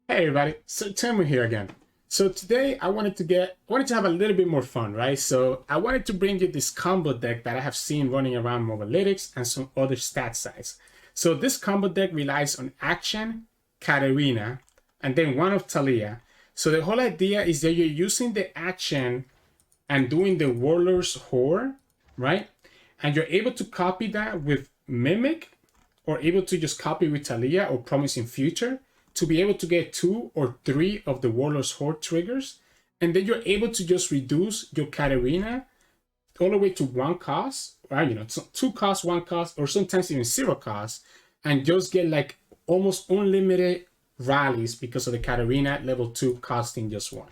Hey everybody, so Tim here again. So today I wanted to have a little bit more fun, right? So I wanted to bring you this combo deck that I have seen running around Mobalytics and some other stat sites. So this combo deck relies on Akshan, Katarina, and then one of Taliyah. So the whole idea is that you're using the Akshan and doing the Warlord's Hoard, right? And you're able to copy that with Mimic, or able to just copy with Taliyah or Promising Future to be able to get 2 or 3 of the Warlord's Hoard triggers. And then you're able to just reduce your Katarina all the way to 1 cost, right? 2 cost, 1 cost, or sometimes even 0 cost, and just get like almost unlimited rallies because of the Katarina level 2 costing just 1.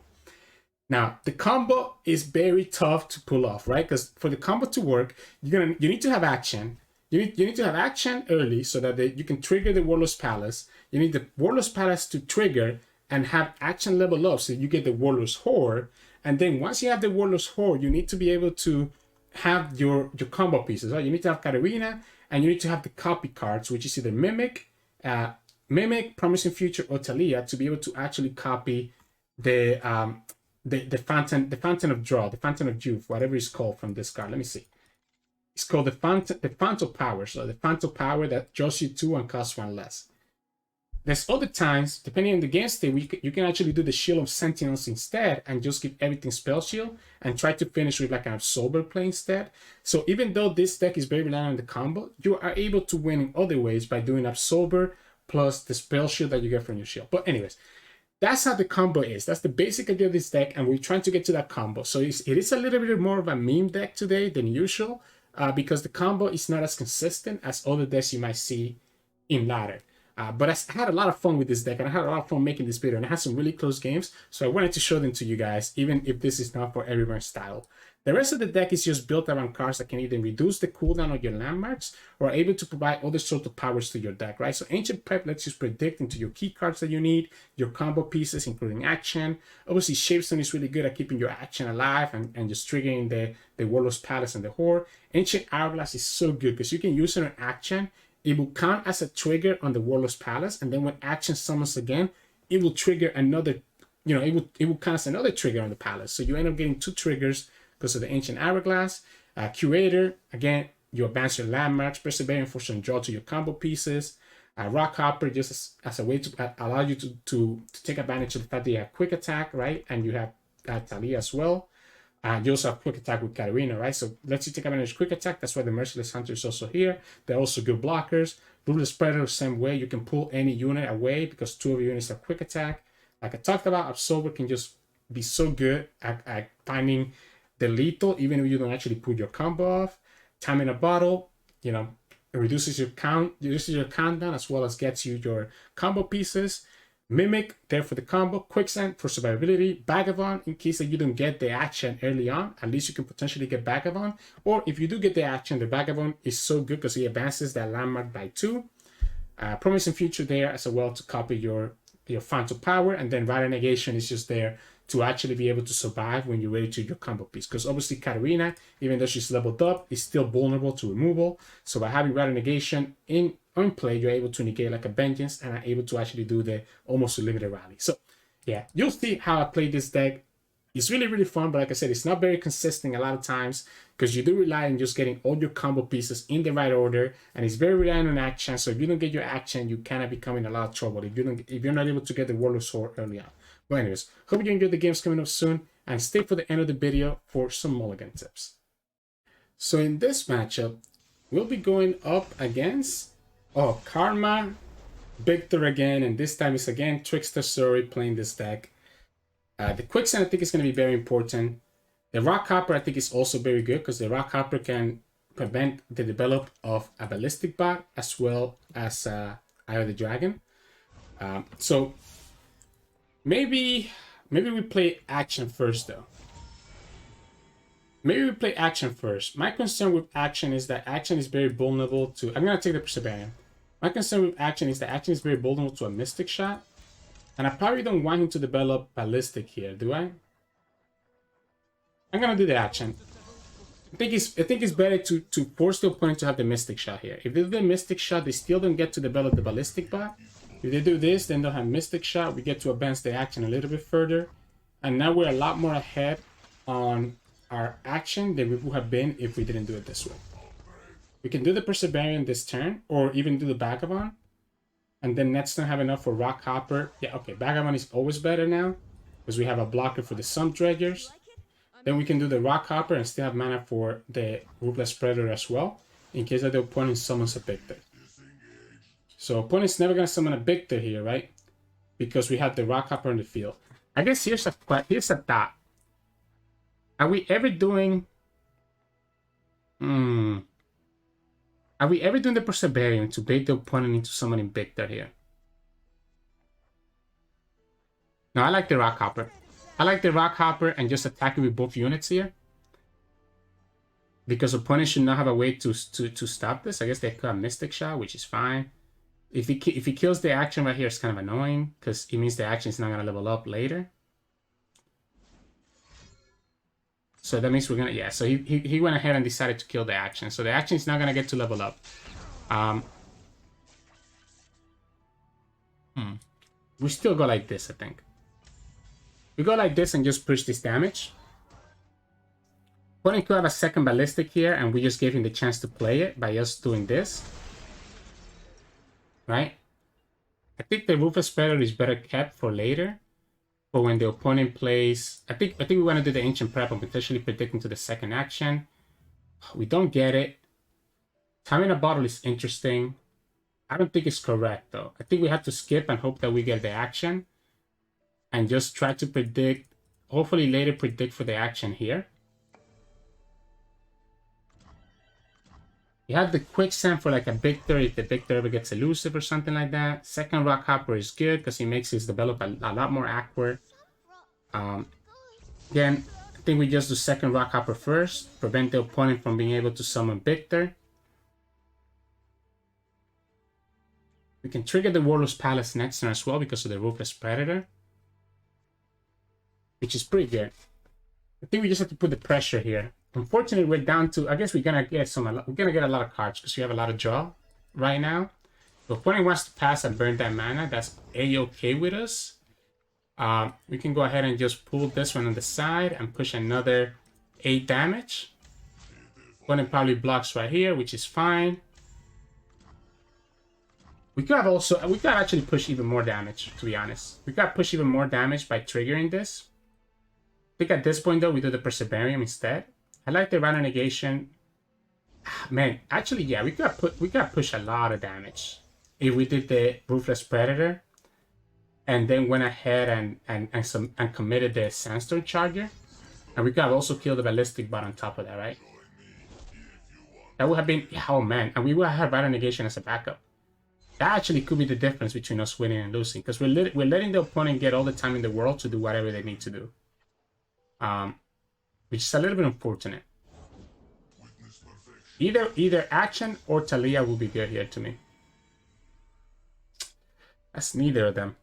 Now, the combo is very tough to pull off, right? Because for the combo to work, you need to have Akshan. You need to have Akshan early so that you can trigger the Warlord's Palace. You need the Warlord's Palace to trigger and have Akshan level up so you get the Warlord's Hoard. And then once you have the Warlord's Hoard, you need to be able to have your combo pieces, right? You need to have Katarina, and you need to have the copy cards, which is either Mimic, Promising Future, or Taliyah, to be able to actually copy the Fountain of Draw, the Fountain of Youth, whatever it's called from this card. Let me see. It's called the Fountain Power. So the Fountain Power that draws you 2 and costs 1 less. There's other times, depending on the game state, you can actually do the Shield of Sentinels instead and just give everything Spell Shield and try to finish with like an Absolver play instead. So even though this deck is very reliant on the combo, you are able to win in other ways by doing Absolver plus the Spell Shield that you get from your shield. But anyways, that's how the combo is. That's the basic idea of this deck, and we're trying to get to that combo. So it is a little bit more of a meme deck today than usual because the combo is not as consistent as other decks you might see in ladder. But I had a lot of fun with this deck, and I had a lot of fun making this video, and I had some really close games, so I wanted to show them to you guys, even if this is not for everyone's style. The rest of the deck is just built around cards that can either reduce the cooldown of your landmarks or are able to provide other sort of powers to your deck, right? So Ancient Prep lets you predict into your key cards that you need, your combo pieces, including Akshan. Obviously, Shapestone is really good at keeping your Akshan alive and just triggering the Warlord's Palace and the Hoard. Ancient Hourglass is so good because you can use it on Akshan. It will count as a trigger on the Warlord's Palace, and then when Akshan summons again, it will trigger another, it will count as another trigger on the Palace. So you end up getting 2 triggers because of the Ancient Hourglass. Curator, again, you advance your landmarks. Persevering for some draw to your combo pieces. Rock Hopper, just as a way to allow you to take advantage of the fact that you have quick attack, right? And you have Taliyah as well. You also have quick attack with Katarina, right? So lets you take advantage of quick attack. That's why the Merciless Hunter is also here. They're also good blockers. Ruthless Predator, same way. You can pull any unit away because 2 of your units have quick attack. Like I talked about, Absolver can just be so good at finding the lethal, even if you don't actually put your combo off. Time in a Bottle, it reduces your countdown as well as gets you your combo pieces. Mimic, there for the combo. Quicksand for survivability. Vagabond, in case that you don't get the Akshan early on, at least you can potentially get Vagabond. Or if you do get the Akshan, the Vagabond is so good because he advances that landmark by 2. Promising Future there as well to copy your Fountain Power, and then Rider Negation is just there to actually be able to survive when you're ready to your combo piece. Because obviously Katarina, even though she's leveled up, is still vulnerable to removal. So by having Rider Negation on play, you're able to negate like a Vengeance and are able to actually do the almost unlimited rally. So yeah, you'll see how I play this deck. It's really, really fun, but like I said, it's not very consistent a lot of times because you do rely on just getting all your combo pieces in the right order, and it's very reliant on Akshan. So if you don't get your Akshan, you kind of become in a lot of trouble if you're not able to get the Warlord's Hoard early on. But anyways, hope you enjoyed the games coming up soon, and stay for the end of the video for some mulligan tips. So in this matchup, we'll be going up against Karma, Viktor again, and this time it's again Trickster Suri playing this deck. The Quicksand I think is going to be very important. The Rock Hopper I think is also very good because the Rock Hopper can prevent the develop of a Ballistic Bot as well as Eye of the Dragon. So maybe we play Akshan first though. Maybe we play Akshan first. My concern with Akshan is that Akshan is very vulnerable to... I'm going to take the Persevering. My concern with Akshan is that Akshan is very vulnerable to a Mystic Shot. And I probably don't want him to develop Ballistic here, do I? I'm going to do the Akshan. I think it's better to force the opponent to have the Mystic Shot here. If they do the Mystic Shot, they still don't get to develop the Ballistic Bot. If they do this, then they'll have Mystic Shot. We get to advance the action a little bit further. And now we're a lot more ahead on our action than we would have been if we didn't do it this way. We can do the Perseverance this turn, or even do the Vagabond. And then next turn have enough for Rock Hopper. Yeah, okay, Vagabond is always better now, because we have a blocker for the Sump Dredgers. Then we can do the Rock Hopper and still have mana for the Ruthless Predator as well, in case that the opponent summons a Victor. So opponent's never going to summon a Victor here, right? Because we have the Rock Hopper in the field. I guess here's a thought. Are we ever doing... Are we ever doing the Perseverance to bait the opponent into summoning Victor here? No, I like the Rock Hopper. I like the Rock Hopper and just attacking with both units here. Because opponents should not have a way to stop this. I guess they could have Mystic Shot, which is fine. If he kills the action right here, it's kind of annoying, because it means the action is not going to level up later. So that means we're going to... Yeah, so he went ahead and decided to kill the action. So the action is not going to get to level up. We still go like this, I think. We go like this and just push this damage. Opponent could have a second Ballistic here, and we just gave him the chance to play it by just doing this. Right? I think the Ruthless Predator is better kept for later. But when the opponent plays... I think we want to do the Ancient Prep and potentially predicting to the second action. We don't get it. Timing a bottle is interesting. I don't think it's correct, though. I think we have to skip and hope that we get the action. And just try to predict... Hopefully later predict for the action here. You have the Quicksand for like a Victor if the Victor ever gets elusive or something like that. Second Rock Hopper is good because he makes his develop a lot more awkward. Again, I think we just do second Rock Hopper first. Prevent the opponent from being able to summon Victor. We can trigger the Warlord's Palace next turn as well because of the Ruthless Predator. Which is pretty good. I think we just have to put the pressure here. Unfortunately, we're down to... I guess we're gonna get a lot of cards because we have a lot of draw right now. If the opponent wants to pass and burn that mana, that's a-okay with us. We can go ahead and just pull this one on the side and push another 8 damage. Opponent probably blocks right here, which is fine. We could actually push even more damage, to be honest. We could push even more damage by triggering this. I think at this point, though, we do the Perseverance instead. I like the Random Negation. Man, actually, yeah, we could push a lot of damage if we did the Ruthless Predator and then went ahead and committed the Sandstorm Charger. And we could have also killed the Ballistic Bot on top of that, right? That would have been... Oh, man. And we would have Random Negation as a backup. That actually could be the difference between us winning and losing. Because we're letting the opponent get all the time in the world to do whatever they need to do. Which is a little bit unfortunate. Either action or Taliyah will be good here to me. That's neither of them.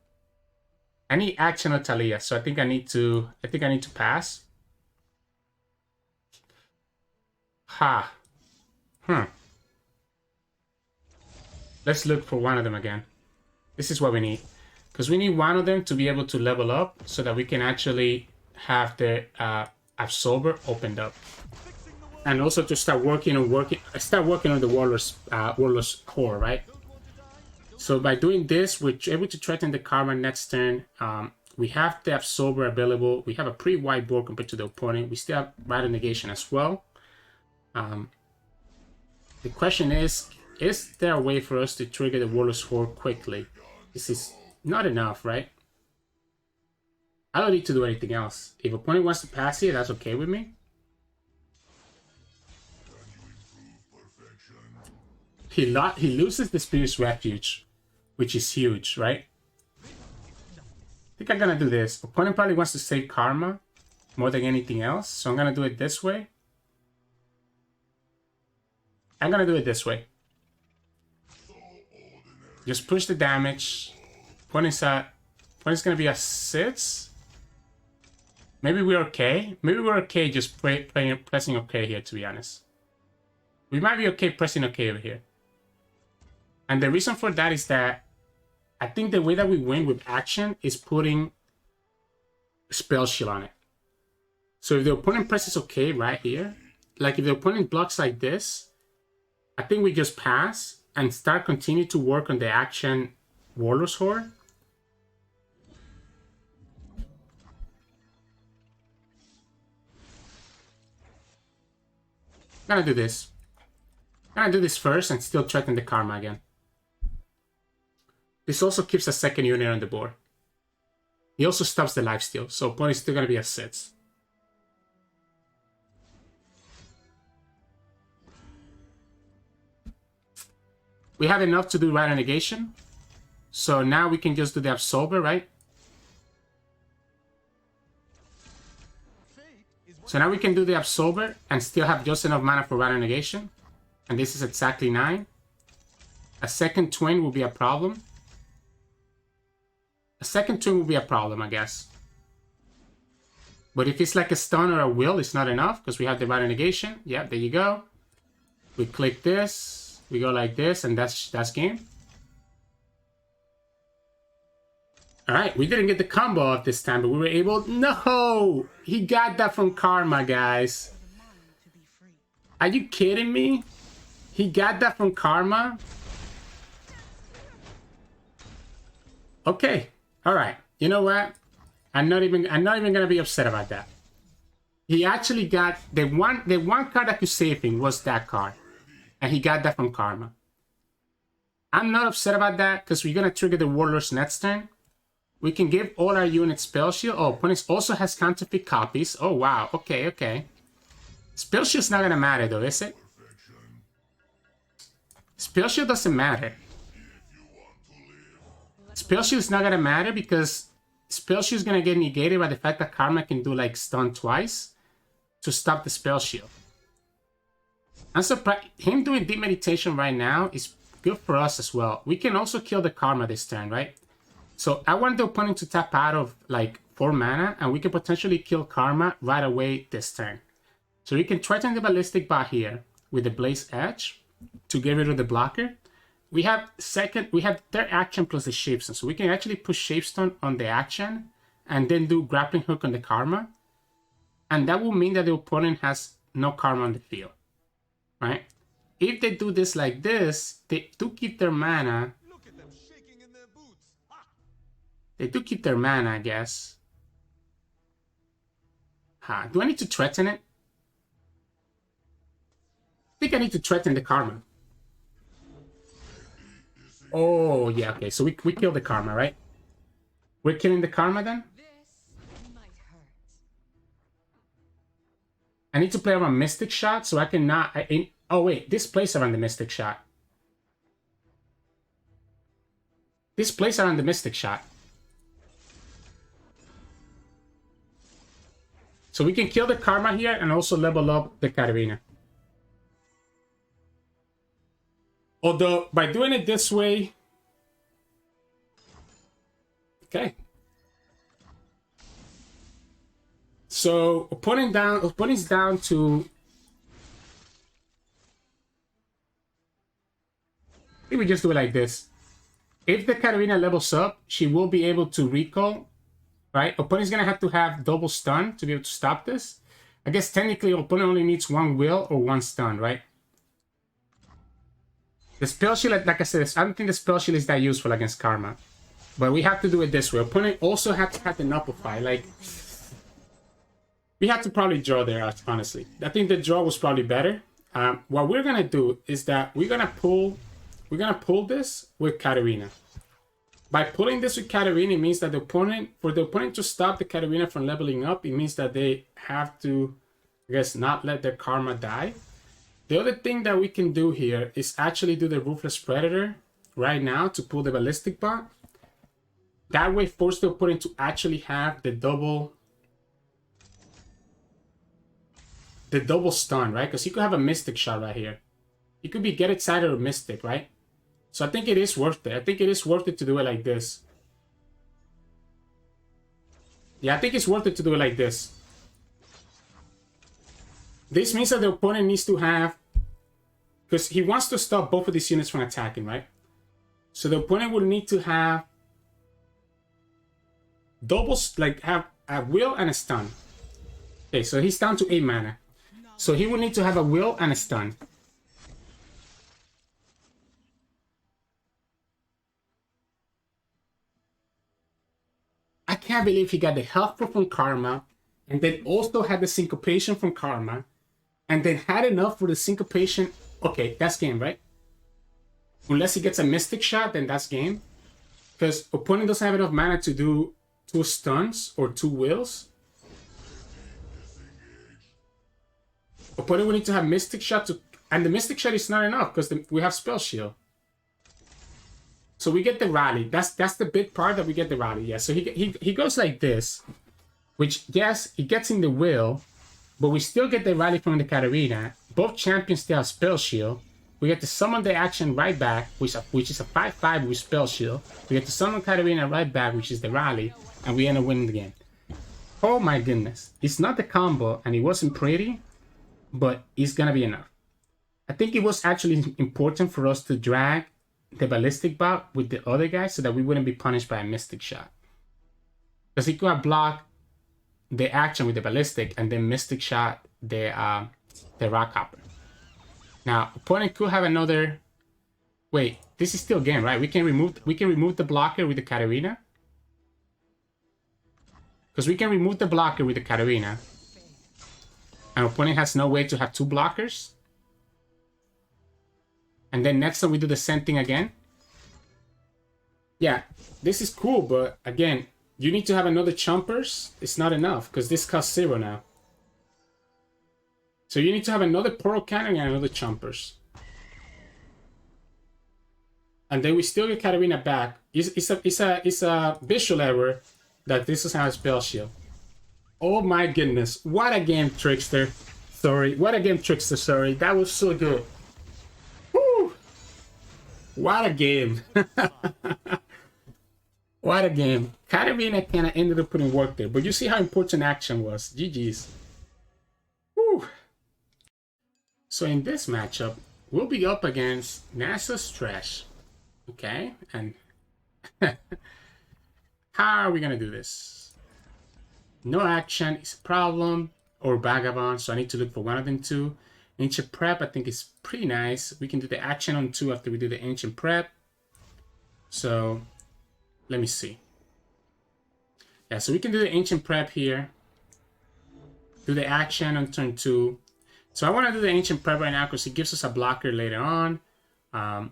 I need action or Taliyah, so I think I need to pass. Let's look for one of them again. This is what we need. Because we need one of them to be able to level up so that we can actually have the Absorber opened up. And also to start working on the Warlord's core, right? So by doing this, we're able to threaten the Karma next turn. We have the Absorber available. We have a pretty wide board compared to the opponent. We still have Random Negation as well. The question is there a way for us to trigger the Warlord's Hoard quickly? This is not enough, right? I don't need to do anything else. If opponent wants to pass here, that's okay with me. He loses the Spirit's Refuge, which is huge, right? I think I'm gonna do this. Opponent probably wants to save Karma more than anything else, so I'm gonna do it this way. I'm gonna do it this way. Just push the damage. Opponent's gonna be a 6. Maybe we're okay. Maybe we're okay just pressing okay here, to be honest. We might be okay pressing okay over here. And the reason for that is that I think the way that we win with action is putting spell shield on it. So if the opponent presses OK right here, like if the opponent blocks like this, I think we just pass and continue to work on the action Warlord's Hoard. I'm gonna do this. I'm gonna do this first and still threaten the Karma again. This also keeps a second unit on the board. He also stops the lifesteal, so opponent is still gonna be at 6. We have enough to do Rider Negation. So now we can just do the Absolver, right? So now we can do the Absolver and still have just enough mana for Rider Negation. And this is exactly 9. A second twin will be a problem. A second twin will be a problem, I guess. But if it's like a stun or a will, it's not enough because we have the Rider Negation. Yeah, there you go. We click this. We go like this, and that's game. Alright, we didn't get the combo off this time, but we were able... No! He got that from Karma, guys. Are you kidding me? He got that from Karma? Okay. Alright. You know what? I'm not even gonna be upset about that. He actually got... The one card that could save him was that card. And he got that from Karma. I'm not upset about that, because we're gonna trigger the Warlord's next turn. We can give all our units Spell Shield. Oh, opponent also has counterfeit copies. Oh, wow. Okay, okay. Spell Shield's not gonna matter, though, is it? Spell Shield doesn't matter. Spell Shield's not gonna matter because Spell Shield's gonna get negated by the fact that Karma can do, like, stun twice to stop the Spell Shield. I'm surprised. Him doing Deep Meditation right now is good for us as well. We can also kill the Karma this turn, right? So I want the opponent to tap out of like 4 mana and we can potentially kill Karma right away this turn. So we can threaten the Ballistic Bot here with the Blaze Edge to get rid of the blocker. We have third action plus the Shapestone. So we can actually push Shapestone on the action and then do Grappling Hook on the Karma. And that will mean that the opponent has no Karma on the field, right? If they do this like this, they do keep their mana. They do keep their mana, I guess. Huh. Do I need to threaten it? I think I need to threaten the Karma. Oh, yeah, okay. So we kill the Karma, right? We're killing the Karma then? I need to play around Mystic Shot so I can not... oh, wait. This plays around the Mystic Shot. This plays around the Mystic Shot. So we can kill the Karma here and also level up the Katarina. Although, by doing it this way... Okay. So, opponent's down to... I think we just do it like this. If the Katarina levels up, she will be able to recall, right? Opponent's gonna have to have double stun to be able to stop this. I guess technically opponent only needs 1 will or 1 stun, right? The Spell Shield, like I said, I don't think the Spell Shield is that useful against Karma. But we have to do it this way. Opponent also have to have the Nullify. Like, we have to probably draw there, honestly. I think the draw was probably better. What we're gonna do is that we're gonna pull this with Katarina. By pulling this with Katarina, it means that for the opponent to stop the Katarina from leveling up, it means that they have to, I guess, not let their Karma die. The other thing that we can do here is actually do the Ruthless Predator right now to pull the Ballistic Bot. That way, force the opponent to actually have the double stun, right? Because he could have a Mystic Shot right here. He could be Get Excited or Mystic, right? So I think it is worth it. I think it is worth it to do it like this. Yeah, I think it's worth it to do it like this. This means that the opponent needs to have... Because he wants to stop both of these units from attacking, right? So the opponent will need to have doubles, like have a will and a stun. Okay, so he's down to 8 mana. So he will need to have a will and a stun. I can't believe he got the health from Karma, and then also had the syncopation from Karma, and then had enough for the syncopation. Okay, that's game, right? Unless he gets a Mystic Shot, then that's game. Because opponent doesn't have enough mana to do 2 stuns or 2 wills. Opponent will need to have Mystic Shot to... And the Mystic Shot is not enough because we have Spell Shield. So we get the rally. That's the big part that we get the rally. Yeah, so he goes like this. Which, yes, he gets in the will. But we still get the rally from the Katarina. Both champions still have Spell Shield. We get to summon the action right back, which is a 5/5 with Spell Shield. We get to summon Katarina right back, which is the rally. And we end up winning the game. Oh my goodness. It's not the combo, and it wasn't pretty. But it's gonna be enough. I think it was actually important for us to drag the ballistic bot with the other guy so that we wouldn't be punished by a Mystic Shot. Because he could have blocked the action with the ballistic and then Mystic Shot the Rock Hopper. Now, opponent could have another... Wait, this is still game, right? We can remove the blocker with the Katarina. Because we can remove the blocker with the Katarina. And opponent has no way to have 2 blockers. And then next time we do the same thing again. Yeah, this is cool, but again, you need to have another Chompers. It's not enough, because this costs 0 now. So you need to have another Portal Cannon and another Chompers. And then we still get Katarina back. It's a visual error that this doesn't have a Spell Shield. Oh my goodness. What a game, Trickster. Sorry. What a game, Trickster. Sorry. That was so good. Woo! What a game. What a game. Katarina kind of ended up putting work there. But you see how important action was. GG's. Woo! So in this matchup, we'll be up against Nasus Thresh. Okay? And how are we going to do this? No action is a problem, or Vagabond, so I need to look for one of them too. Ancient Prep, I think is pretty nice. We can do the action on 2 after we do the Ancient Prep. So, let me see. Yeah, so we can do the Ancient Prep here. Do the action on turn 2. So I want to do the Ancient Prep right now because it gives us a blocker later on. I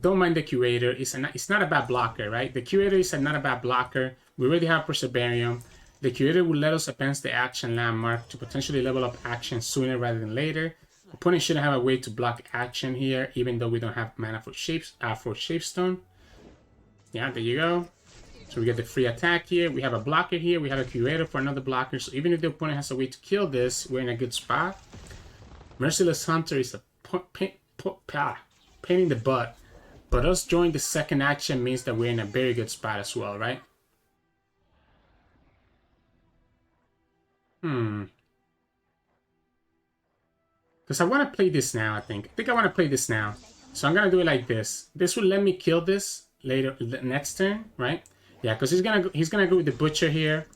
don't mind the Curator. It's not a bad blocker, right? The Curator is not a bad blocker. We already have Perseverium. The Curator will let us advance the action landmark to potentially level up action sooner rather than later. Opponent shouldn't have a way to block action here, even though we don't have mana for Shapestone. Yeah, there you go. So we get the free attack here. We have a blocker here. We have a Curator for another blocker. So even if the opponent has a way to kill this, we're in a good spot. Merciless Hunter is a pain in the butt. But us joining the second action means that we're in a very good spot as well, right? Because I want to play this now, I think. I want to play this now. So I'm going to do it like this. This will let me kill this later, next turn, right? Yeah, because he's gonna go with the Butcher here.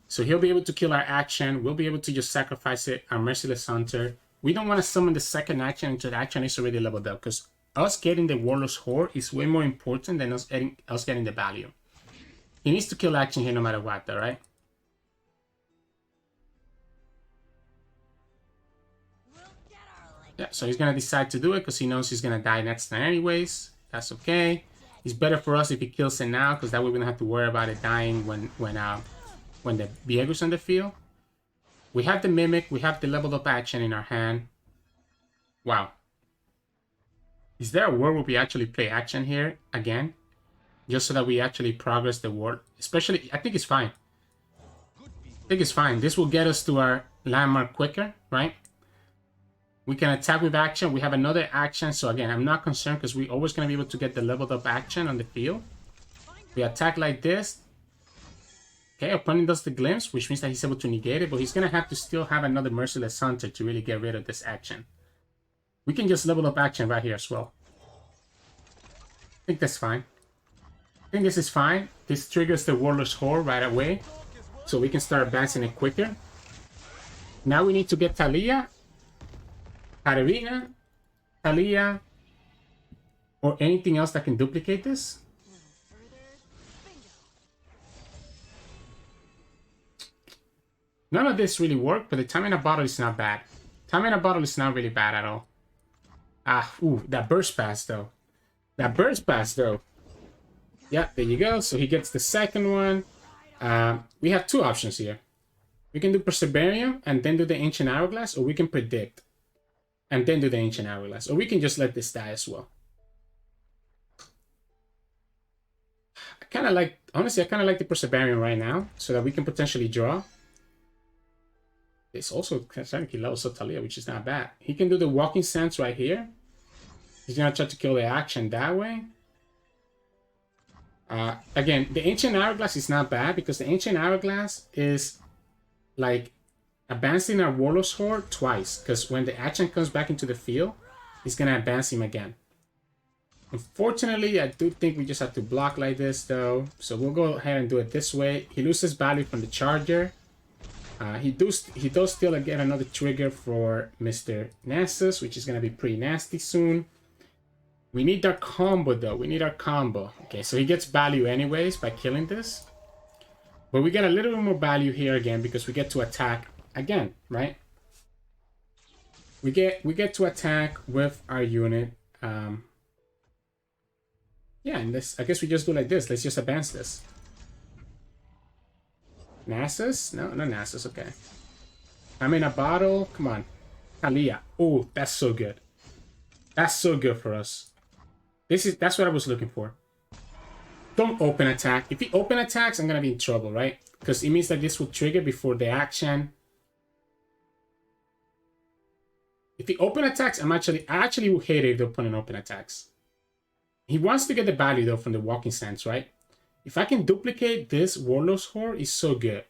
So he'll be able to kill our action. We'll be able to just sacrifice it, our Merciless Hunter. We don't want to summon the second action until the action is already leveled up. Because us getting the Warlord's Hoard is way more important than us getting the value. He needs to kill action here no matter what, though, right? Yeah, so he's gonna decide to do it because he knows he's gonna die next turn anyways. That's okay. It's better for us if he kills it now, because that way we don't have to worry about it dying when the Viego's on the field. We have the Mimic, we have the leveled up action in our hand. Wow. Is there a world where we actually play action here again? Just so that we actually progress the world. Especially, I think it's fine. I think it's fine. This will get us to our landmark quicker, right? We can attack with action. We have another action. So again, I'm not concerned because we're always going to be able to get the leveled up action on the field. We attack like this. Okay, opponent does the glimpse, which means that he's able to negate it, but he's going to have to still have another Merciless Hunter to really get rid of this action. We can just level up action right here as well. I think that's fine. think this is fine. This triggers the Warlord's Hoard right away, so we can start advancing it quicker. Now we need to get Taliyah, Katarina, Taliyah, or anything else that can duplicate this. None of this really worked, but the time in a bottle is not bad. Time in a bottle is not really bad at all. Ah, ooh, that burst pass though. That burst pass though. Yeah, there you go. So he gets the second one. We have two options here. We can do Perseverance and then do the Ancient Hourglass, or we can Predict and then do the Ancient Hourglass, or we can just let this die as well. I kind of like, honestly, I kind of like the Perseverance right now so that we can potentially draw. It's also technically level so Taliyah, which is not bad. He can do the Walking Sense right here. He's gonna try to kill the action that way. Again, the Ancient Hourglass is not bad because the Ancient Hourglass is like advancing our Warlord's Hoard twice, because when the action comes back into the field, he's gonna advance him again. Unfortunately, I do think we just have to block like this though. So we'll go ahead and do it this way. He loses value from the Charger. He does still get another trigger for Mr. Nasus, which is going to be pretty nasty soon. We need our combo, though. We need our combo. Okay, so he gets value anyways by killing this. But we get a little bit more value here again because we get to attack again, right? We get to attack with our unit. Yeah, and this, I guess we just do like this. Let's just advance this. Nasus? No, not Nasus. Okay. I'm in a bottle. Come on. Taliyah. Oh, that's so good. That's so good for us. That's what I was looking for. Don't open attack. If he open attacks, I'm gonna be in trouble, right? Because it means that this will trigger before the action. If he open attacks, I actually will hate it if the opponent open attacks. He wants to get the value though from the Walking Sense, right? If I can duplicate this Warlord's Hoard, is so good.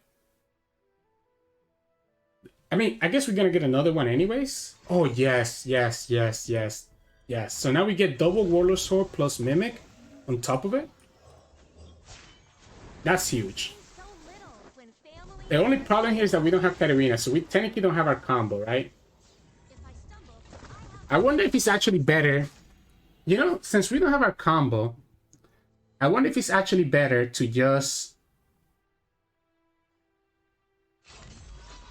I mean, I guess we're gonna get another one anyways. Oh yes, yes, yes, yes, yes. So now we get double Warlord's Hoard plus Mimic on top of it. That's huge. The only problem here is that we don't have Katarina, so we technically don't have our combo, right? I wonder if it's actually better. You know, since we don't have our combo, I wonder if it's actually better to just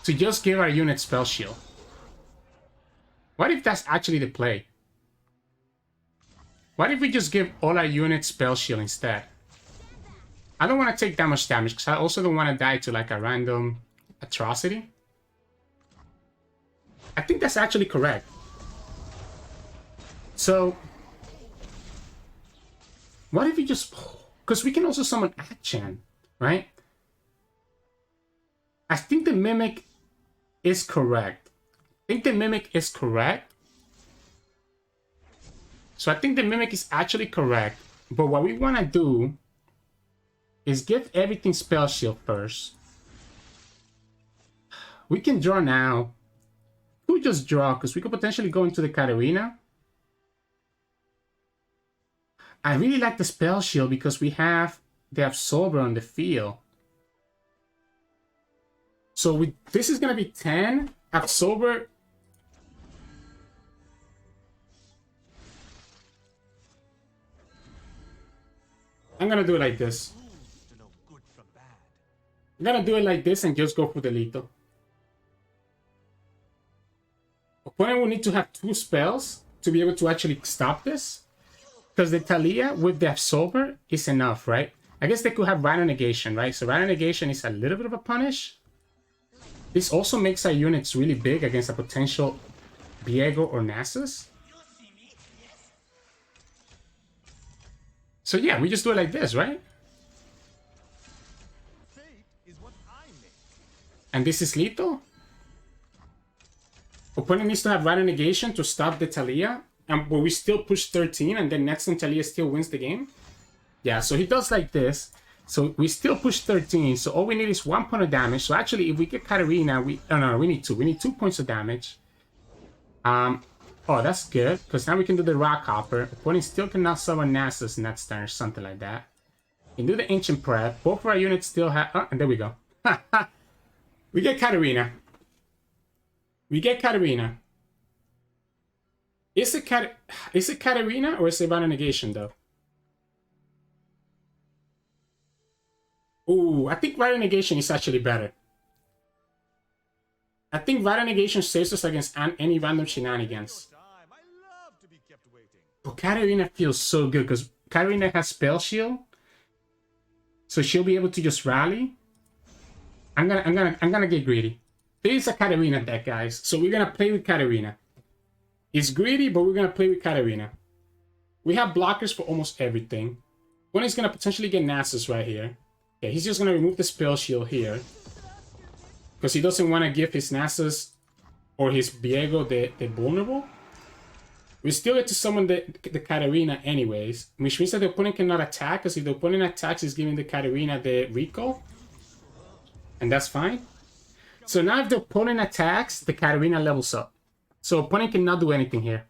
give our unit spell shield. What if that's actually the play? What if we just give all our units spell shield instead? I don't want to take that much damage because I also don't want to die to like a random atrocity. I think that's actually correct. So what if we just... Because we can also summon Akshan, right? I think the Mimic is correct. So I think the Mimic is actually correct. But what we want to do is give everything spell shield first. We can draw now. We'll just draw because we could potentially go into the Katarina. I really like the spell shield because we have the Absolver on the field. So this is going to be 10. Absolver. I'm going to do it like this. I'm going to do it like this and just go for the lethal. Opponent will need to have 2 spells to be able to actually stop this. Because the Taliyah with the Absolver is enough, right? I guess they could have Rhino Negation, right? So Rhino Negation is a little bit of a punish. This also makes our units really big against a potential Viego or Nasus. So yeah, we just do it like this, right? And this is lethal. Opponent needs to have Rhino Negation to stop the Taliyah. But we still push 13, and then next time Taliyah still wins the game. Yeah, so he does like this. So we still push 13, so all we need is 1 point of damage. So actually, if we get Katarina, we need 2. We need 2 points of damage. Oh, that's good, because now we can do the Rock Hopper. Opponent still cannot summon Nasus next turn or something like that. can do the ancient prep. Both of our units still have... Oh, and there we go. We get Katarina. We get Katarina. Is it Katarina or is it Vital Negation, though? Ooh, I think Vital Negation is actually better. I think Vital Negation saves us against any random shenanigans. But Katarina feels so good because Katarina has Spell Shield. So she'll be able to just rally. I'm gonna get greedy. This is a Katarina deck, guys. So we're gonna play with Katarina. It's greedy, but we're gonna play with Katarina. We have blockers for almost everything. One is gonna potentially get Nasus right here. Okay, he's just gonna remove the spell shield here. Because he doesn't want to give his Nasus or his Viego the vulnerable. We still get to summon the Katarina anyways, which means that the opponent cannot attack, because if the opponent attacks, he's giving the Katarina the recall. And that's fine. So now if the opponent attacks, the Katarina levels up. So opponent cannot do anything here.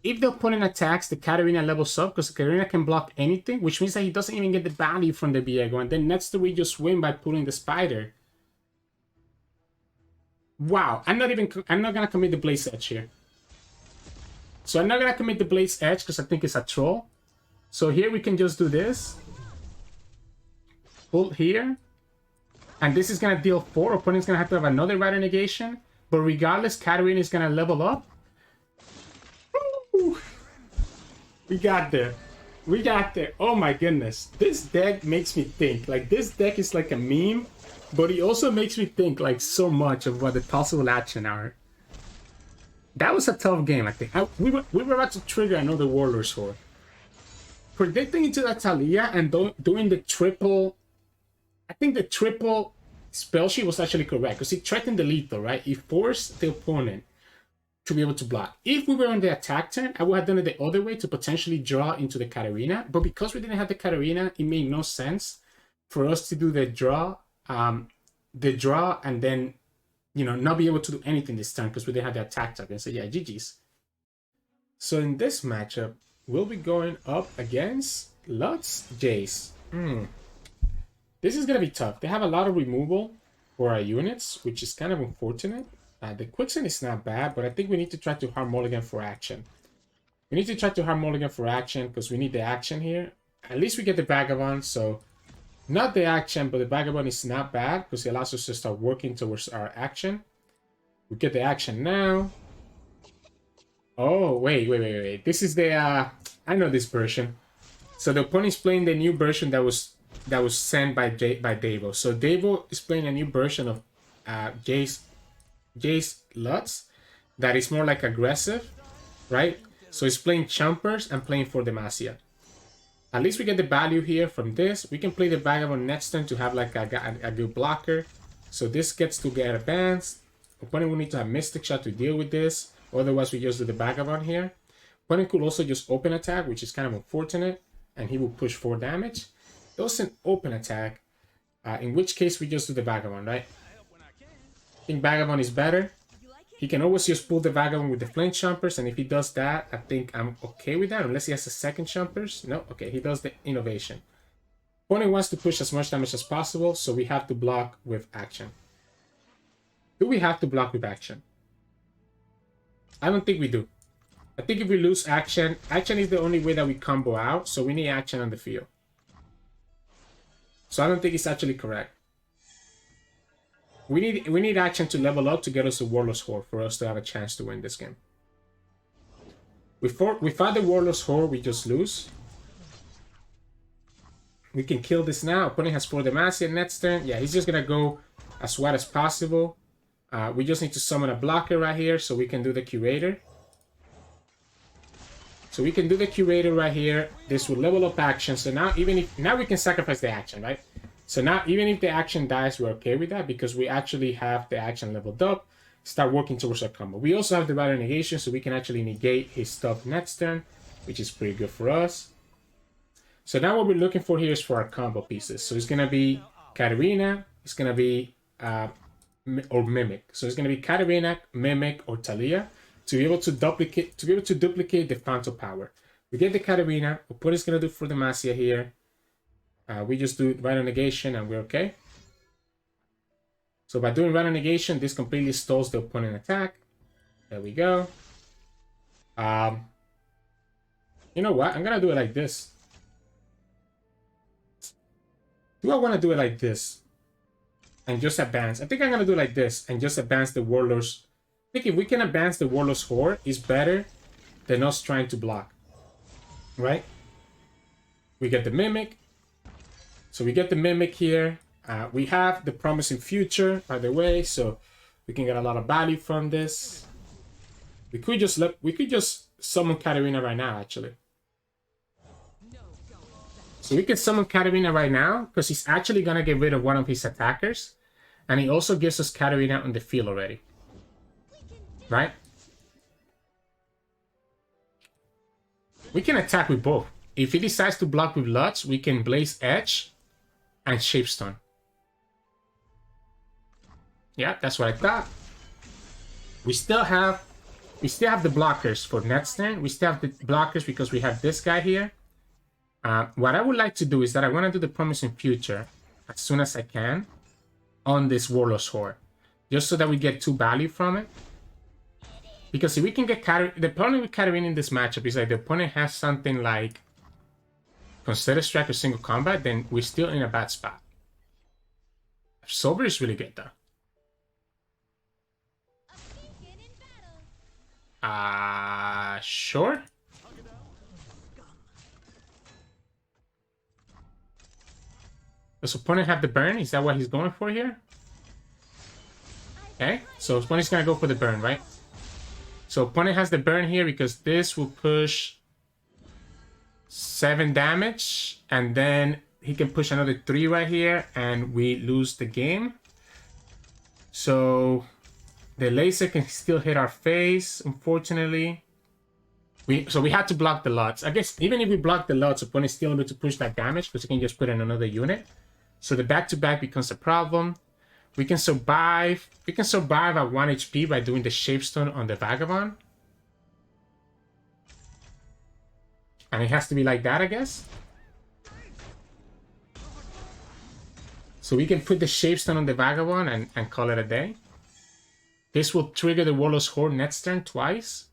If the opponent attacks, the Katarina levels up, because the Katarina can block anything, which means that he doesn't even get the value from the Viego. And then next we just win by pulling the Spider. Wow, I'm not gonna commit the Blaze Edge here. So I'm not gonna commit the Blaze Edge because I think it's a troll. So here we can just do this. Pull here. And this is gonna deal 4. Opponent's gonna have to have another Rider Negation. But regardless, Katarina is gonna level up. Woo! We got there. We got there. Oh my goodness. This deck makes me think. Like, this deck is like a meme. But it also makes me think like so much of what the possible action are. That was a tough game, I think. We were about to trigger another Warlord's Hoard. Predicting into that Taliyah and doing the triple... I think the triple spell sheet was actually correct. Because it threatened the lethal, right? It forced the opponent to be able to block. If we were on the attack turn, I would have done it the other way to potentially draw into the Katarina. But because we didn't have the Katarina, it made no sense for us to do the draw and then, you know, not be able to do anything this turn because we didn't have the attack target. So yeah, GG's. So in this matchup, we'll be going up against Lux Jayce. This is gonna be tough. They have a lot of removal for our units, which is kind of unfortunate. The Quicksand is not bad, but I think we need to try to hard mulligan for action. We need to try to hard mulligan for action because we need the action here. At least we get the Vagabond, so not the action, but the Vagabond is not bad because it allows us to start working towards our action. We get the action now. Oh, wait. This is the, I know this version. So the opponent is playing the new version that was sent by Devo. So Devo is playing a new version of Jayce Lutz that is more like aggressive, right? So he's playing Chompers and playing for Demacia. At least we get the value here from this. We can play the Vagabond next turn to have like a good blocker. So this gets to get advanced. Opponent will need to have Mystic Shot to deal with this. Otherwise, we just do the Vagabond here. Opponent could also just open attack, which is kind of unfortunate. And he will push 4 damage. Doesn't open attack. In which case, we just do the Vagabond, right? I think Vagabond is better. He can always just pull the Vagabond with the Flame Chompers, and if he does that, I think I'm okay with that, unless he has a second Chompers. No, okay, he does the Innovation. Opponent wants to push as much damage as possible, so we have to block with action. Do we have to block with action? I don't think we do. I think if we lose action, action is the only way that we combo out, so we need action on the field. So I don't think it's actually correct. We need action to level up to get us a Warlord's Hoard for us to have a chance to win this game. We fight the Warlord's Hoard, we just lose. We can kill this now. Opponent has 4 Demacia next turn. Yeah, he's just gonna go as wide as possible. We just need to summon a blocker right here so we can do the Curator. So we can do the Curator right here. This will level up action. So now now we can sacrifice the action, right? So now, even if the action dies, we're okay with that because we actually have the action leveled up. Start working towards our combo. We also have the Rider Negation, so we can actually negate his stuff next turn, which is pretty good for us. So now what we're looking for here is for our combo pieces. So it's going to be Katarina, it's going to be, or Mimic. So it's going to be Katarina, Mimic, or Taliyah to be able to duplicate the Phantom Power. We get the Katarina, opponent's going to do for the Demacia here. We just do Rhino Negation and we're okay. So by doing Rhino Negation, this completely stalls the opponent attack. There we go. You know what? I'm gonna do it like this. Do I want to do it like this? And just advance. I think I'm gonna do it like this and just advance the Warlords. I think if we can advance the Warlords Hoard, it's better than us trying to block. Right? We get the Mimic. So we get the Mimic here. We have the Promising Future, by the way, so we can get a lot of value from this. We could just summon Katarina right now, actually. So we can summon Katarina right now, because he's actually gonna get rid of one of his attackers. And he also gives us Katarina on the field already. Right? We can attack with both. If he decides to block with Lux, we can Blaze Edge and Shapestone. Yeah, that's what I thought. We still have the blockers for next turn. We still have the blockers because we have this guy here. What I would like to do is that I want to do the Promising Future as soon as I can on this Warlords Hoard, just so that we get 2 value from it. Because if we can get the problem with Katarina in this matchup is like the opponent has something like Consider Strike or Single Combat, then we're still in a bad spot. Sober is really good though. Sure. Does opponent have the burn? Is that what he's going for here? Okay, so opponent's gonna go for the burn, right? So opponent has the burn here because this will push 7 damage, and then he can push another 3 right here, and we lose the game. So the laser can still hit our face, unfortunately. So we had to block the Lux. I guess even if we block the Lux, opponent's still able to push that damage because he can just put in another unit. So the back-to-back becomes a problem. We can survive. We can survive at 1 HP by doing the Shapestone on the Vagabond. And it has to be like that, I guess. So we can put the Shapestone on the Vagabond and call it a day. This will trigger the Warlords Hoard next turn twice.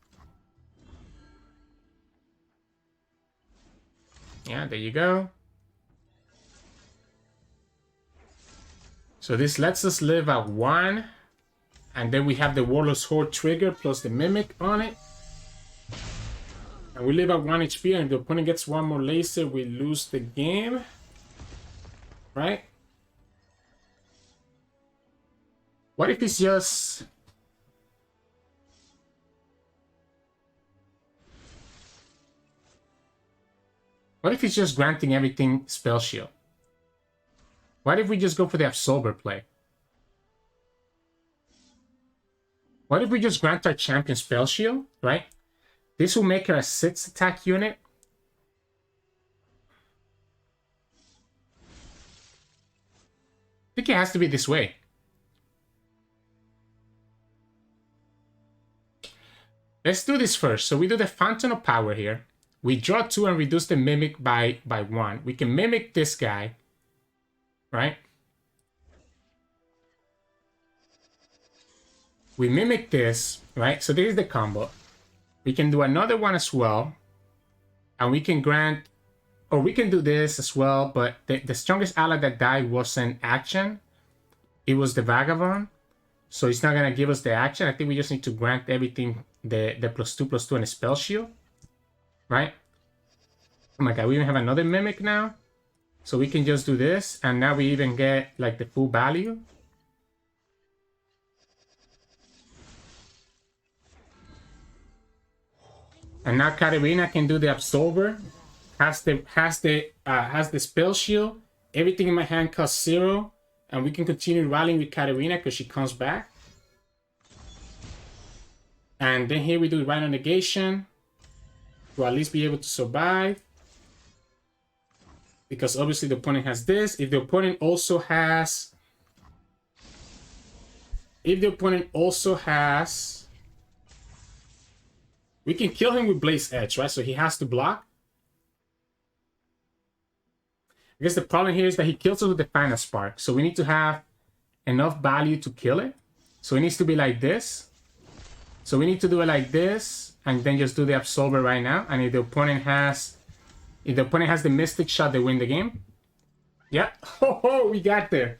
Yeah, there you go. So this lets us live at 1. And then we have the Warlords Hoard trigger plus the Mimic on it. And we live at 1 HP, and if the opponent gets 1 more laser, we lose the game. Right? What if it's just... What if he's just granting everything Spell Shield? What if we just go for the Absolver play? What if we just grant our champion Spell Shield, right? This will make her a 6 attack unit. I think it has to be this way. Let's do this first. So we do the Fountain of Power here. We draw 2 and reduce the Mimic by 1. We can Mimic this guy, right? We Mimic this, right? So this is the combo. We can do another one as well. And we can grant... Or we can do this as well, but the strongest ally that died wasn't action. It was the Vagabond. So it's not going to give us the action. I think we just need to grant everything the +2/+2 and a Spell Shield. Right? Oh my god, we even have another Mimic now. So we can just do this. And now we even get like the full value. And now Katarina can do the Absolver. Has the Spell Shield. Everything in my hand costs 0. And we can continue rallying with Katarina because she comes back. And then here we do Rhino Negation. To at least be able to survive. Because obviously the opponent has this. If the opponent also has... We can kill him with Blaze Edge, right? So he has to block. I guess the problem here is that he kills us with the Final Spark. So we need to have enough value to kill it. So it needs to be like this. So we need to do it like this. And then just do the Absolver right now. And if the opponent has the Mystic Shot, they win the game. Yeah. Oh, we got there.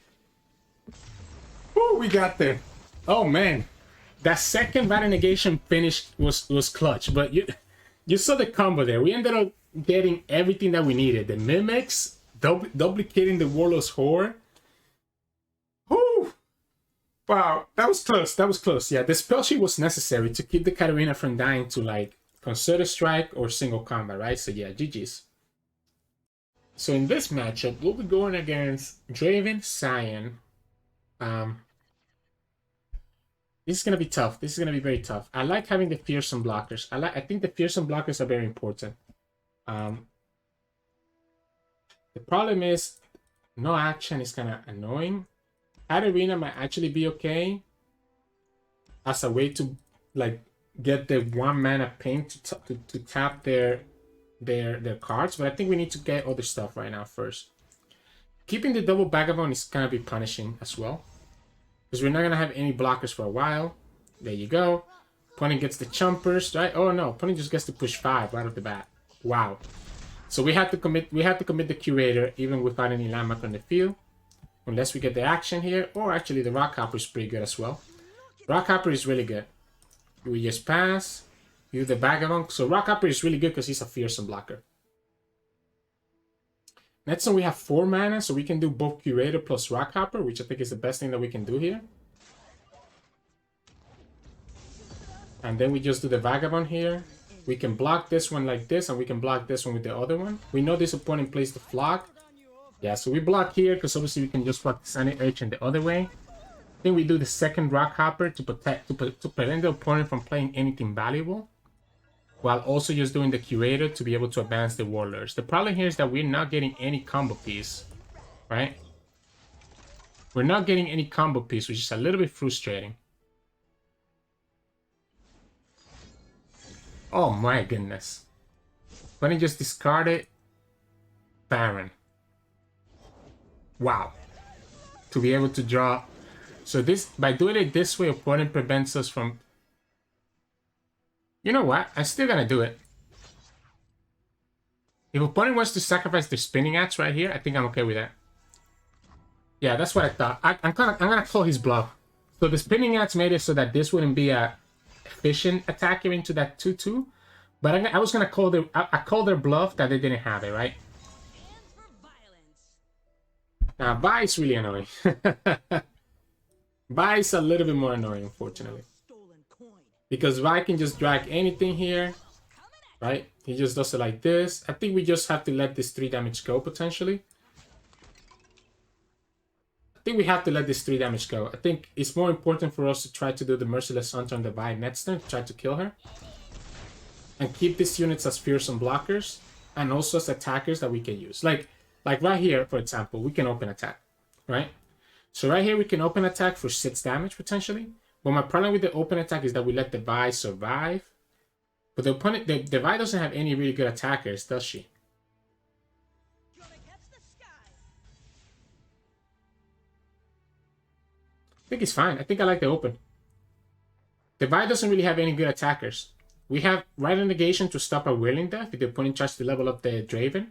Oh, we got there. Oh, man. That second Battle Negation finish was clutch. But you saw the combo there. We ended up getting everything that we needed. The Mimics, duplicating the Warlord's Hoard. Whew. Wow, that was close. That was close. Yeah, the spell sheet was necessary to keep the Katarina from dying to, like, Concerted Strike or single combat, right? So, yeah, GG's. So, in this matchup, we'll be going against Draven Sion. This is going to be tough. This is going to be very tough. I like having the fearsome blockers. I think the fearsome blockers are very important. The problem is no action is kind of annoying. Katarina might actually be okay as a way to, like, get the 1 mana ping to tap their cards, but I think we need to get other stuff right now first. Keeping the double Vagabond is gonna be punishing as well, because we're not gonna have any blockers for a while. There you go. Opponent gets the chumpers, right? Oh no, opponent just gets to push 5 right off the bat. Wow. So we have to commit the Curator even without any landmark on the field, unless we get the action here. Or actually the Rockhopper is pretty good as well. Rockhopper is really good. We just pass. You do the Vagabond. So Rockhopper is really good because he's a fearsome blocker. Next one we have 4 mana, so we can do both Curator plus Rockhopper, which I think is the best thing that we can do here. And then we just do the Vagabond here. We can block this one like this, and we can block this one with the other one. We know this opponent plays the Flock. Yeah, so we block here, because obviously we can just block the Sunny Urchin the other way. Then we do the second Rockhopper to prevent the opponent from playing anything valuable, while also just doing the Curator to be able to advance the Warlords. The problem here is that we're not getting any combo piece, right? We're not getting any combo piece, which is a little bit frustrating. Oh my goodness. Let me just discard it. Baron. Wow. To be able to draw. So this, by doing it this way, opponent prevents us from... You know what? I'm still gonna do it. If opponent wants to sacrifice their Spinning Axe right here, I think I'm okay with that. Yeah, that's what I thought. I'm gonna call his bluff. So the Spinning Axe made it so that this wouldn't be a efficient attacker into that 2/2, but I was gonna call I called their bluff that they didn't have it, right? Now Vi is really annoying. Vi is a little bit more annoying, unfortunately, because Vi can just drag anything here, right? He just does it like this. I think we just have to let this 3 damage go potentially. I think we have to let this 3 damage go. I think it's more important for us to try to do the Merciless Hunter on the Vi next turn to try to kill her. And keep these units as fearsome blockers and also as attackers that we can use. Like right here, for example, we can open attack, right? So right here we can open attack for 6 damage potentially. But my problem with the open attack is that we let the Vi survive. But the opponent, the Vi doesn't have any really good attackers, does she? I think it's fine. I think I like the open. The Vi doesn't really have any good attackers. We have Rider Negation to stop a Whirling Death if the opponent tries to level up the Draven.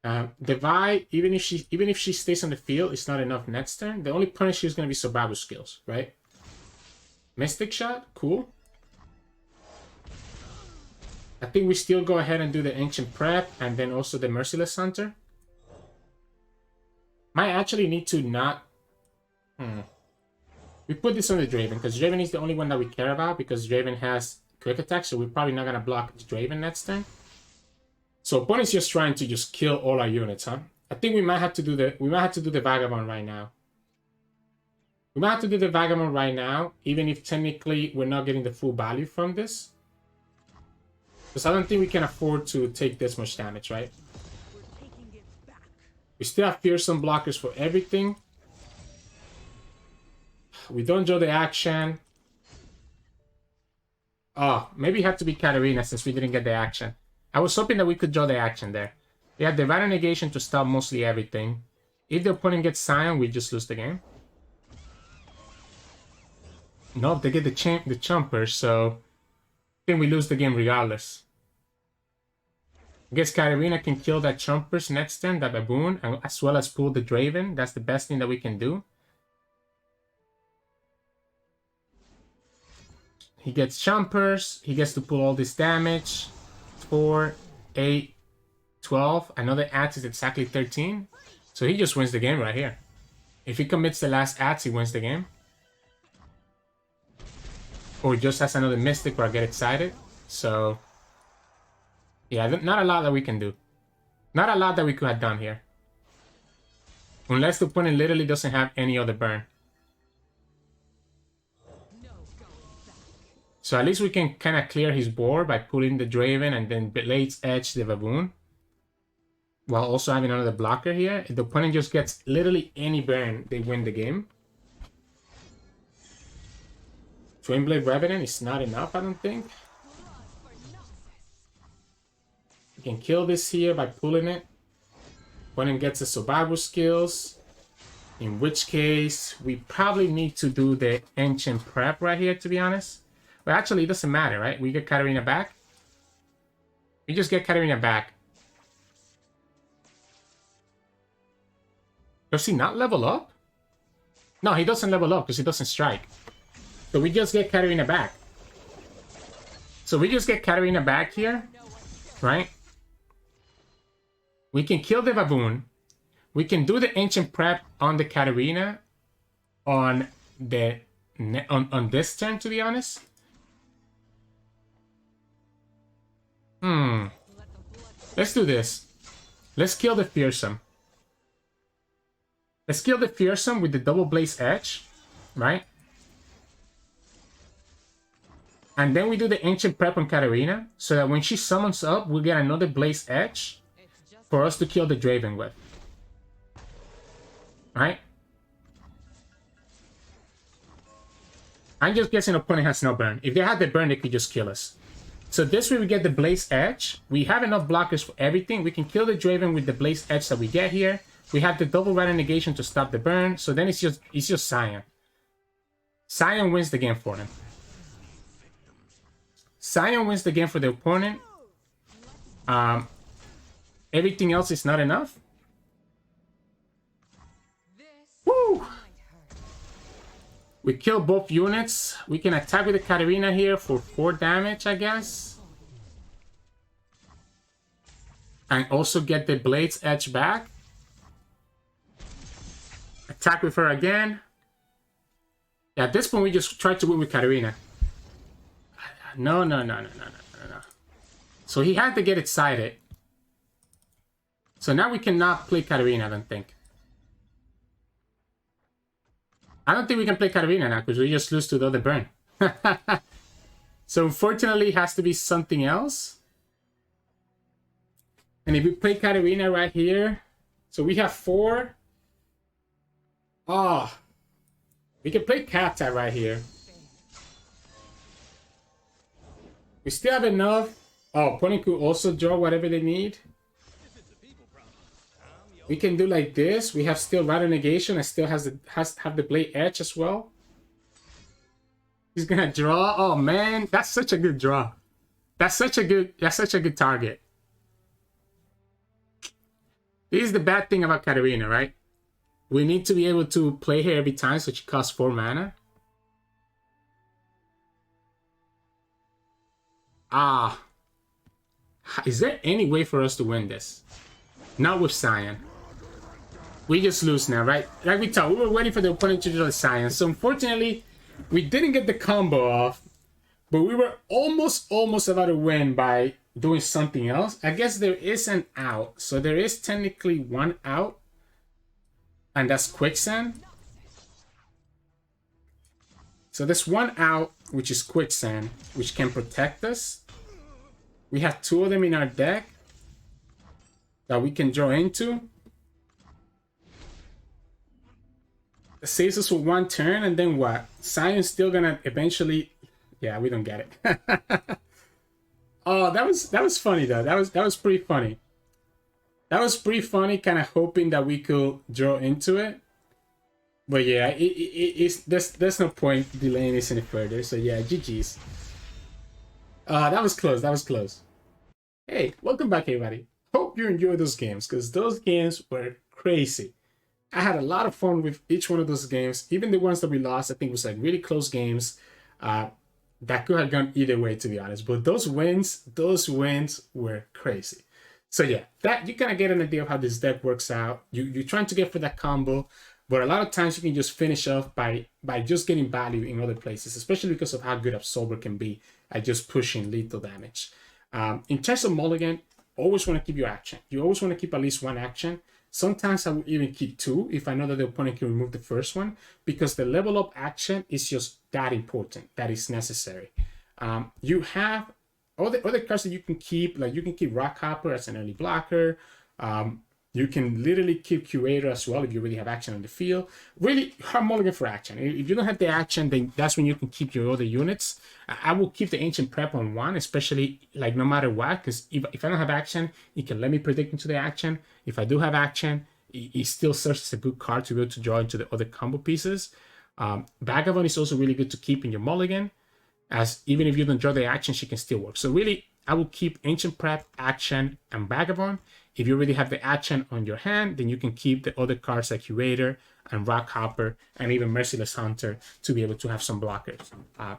The Vi, even if she stays on the field, it's not enough next turn. The only punish here is going to be survival skills, right? Mystic Shot, cool. I think we still go ahead and do the Ancient Prep and then also the Merciless Hunter. Might actually need to not... We put this on the Draven because Draven is the only one that we care about because Draven has quick attack, so we're probably not going to block the Draven next turn. So opponent's just trying to just kill all our units, huh? I think we might have to do the Vagabond right now. We might have to do the Vagabond right now, even if technically we're not getting the full value from this. Because I don't think we can afford to take this much damage, right? We still have fearsome blockers for everything. We don't draw the action. Oh, maybe it had to be Katarina since we didn't get the action. I was hoping that we could draw the action there. We have the Divine Negation to stop mostly everything. If the opponent gets Scion, we just lose the game. No, they get the Chomper, so I think we lose the game regardless. I guess Katarina can kill that Chompers next turn, that Baboon, and as well as pull the Draven. That's the best thing that we can do. He gets Chompers. He gets to pull all this damage. 4, 8, 12. Another Axe is exactly 13. So he just wins the game right here. If he commits the last Axe, he wins the game. Or just has another Mystic where I get excited. So yeah, not a lot that we can do. Not a lot that we could have done here. Unless the opponent literally doesn't have any other burn. So at least we can kind of clear his board by pulling the Draven and then Blades Edge the Baboon. While also having another blocker here. If the opponent just gets literally any burn, they win the game. Twinblade Revenant is not enough, I don't think. We can kill this here by pulling it. Opponent gets the survival skills. In which case, we probably need to do the Ancient Prep right here, to be honest. But actually, it doesn't matter, right? We get Katarina back. We just get Katarina back. Does he not level up? No, he doesn't level up because he doesn't strike. So we just get Katarina back. So we just get Katarina back here, right? We can kill the Baboon. We can do the Ancient Prep on the Katarina on the on this turn, to be honest. Let's do this. Let's kill the Fearsome. Let's kill the Fearsome with the Double Blaze Edge, right? And then we do the Ancient Prep on Katarina, so that when she summons up, we'll get another Blaze Edge for us to kill the Draven with. Right? I'm just guessing opponent has no burn. If they had the burn, they could just kill us. So this way we get the Blaze Edge. We have enough blockers for everything. We can kill the Draven with the Blaze Edge that we get here. We have the double Random Negation to stop the burn. So then it's just Scion. Scion wins the game for them. Scion wins the game for the opponent. Everything else is not enough. Woo! We kill both units. We can attack with the Katarina here for 4 damage, I guess. And also get the Blade's Edge back. Attack with her again. Yeah, at this point, we just try to win with Katarina. No. So he had to get excited. So now we cannot play Katarina, I don't think. I don't think we can play Katarina now because we just lose to the other burn. So unfortunately, it has to be something else. And if we play Katarina right here, so we have 4. Oh, we can play Kata right here. We still have enough. Oh, opponent could also draw whatever they need. We can do like this. We have still Random Negation and still have the Blade Edge as well. He's gonna draw. Oh man, that's such a good draw. That's such a good target. This is the bad thing about Katarina, right? We need to be able to play her every time, so she costs 4 mana. Ah. Is there any way for us to win this? Not with Scion. We just lose now, right? Like we thought, we were waiting for the opponent to draw the Scion. So unfortunately, we didn't get the combo off. But we were almost about to win by doing something else. I guess there is an out. So there is technically one out. And that's Quicksand. So there's one out, which is Quicksand, which can protect us. We have 2 of them in our deck that we can draw into. It saves us for 1 turn, and then what? Sion's still gonna eventually... Yeah, we don't get it. Oh, that was funny though. That was pretty funny. That was pretty funny, kind of hoping that we could draw into it. But yeah, there's no point delaying this any further. So yeah, GG's. That was close. That was close. Hey, welcome back, everybody. Hope you enjoyed those games, because those games were crazy. I had a lot of fun with each one of those games. Even the ones that we lost, I think was like really close games. That could have gone either way, to be honest. But those wins were crazy. So yeah, that you kind of get an idea of how this deck works out. You're trying to get for that combo, but a lot of times you can just finish off by just getting value in other places, especially because of how good Absolver can be at just pushing lethal damage. In terms of mulligan, always want to keep your action. You always want to keep at least one action. Sometimes I will even keep two if I know that the opponent can remove the first one, because the level up action is just that important, that is necessary. You have other cards that you can keep, like you can keep Rockhopper as an early blocker. You can literally keep Curator as well if you really have action on the field. Really hard mulligan for action. If you don't have the action, then that's when you can keep your other units. I will keep the Ancient Prep on one, especially like no matter what, because if I don't have action, it can let me predict into the action. If I do have action, it still serves as a good card to be able to draw into the other combo pieces. Vagabond is also really good to keep in your mulligan, as even if you don't draw the action, she can still work. So really, I will keep Ancient Prep, action, and Vagabond. If you already have the action on your hand, then you can keep the other cards like Curator and Rockhopper and even Merciless Hunter to be able to have some blockers.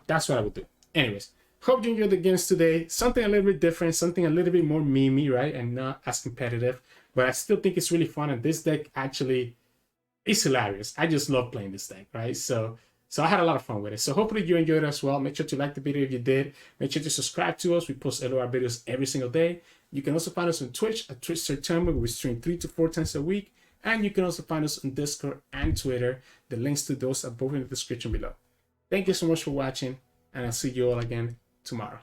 That's what I would do. Anyways, hope you enjoyed the games today. Something a little bit different, something a little bit more memey, right? And not as competitive. But I still think it's really fun, and this deck actually is hilarious. I just love playing this deck, right? So I had a lot of fun with it. So hopefully you enjoyed it as well. Make sure to like the video if you did. Make sure to subscribe to us. We post LOR videos every single day. You can also find us on Twitch at Twitch Sirturmund, where we stream 3 to 4 times a week. And you can also find us on Discord and Twitter. The links to those are both in the description below. Thank you so much for watching, and I'll see you all again tomorrow.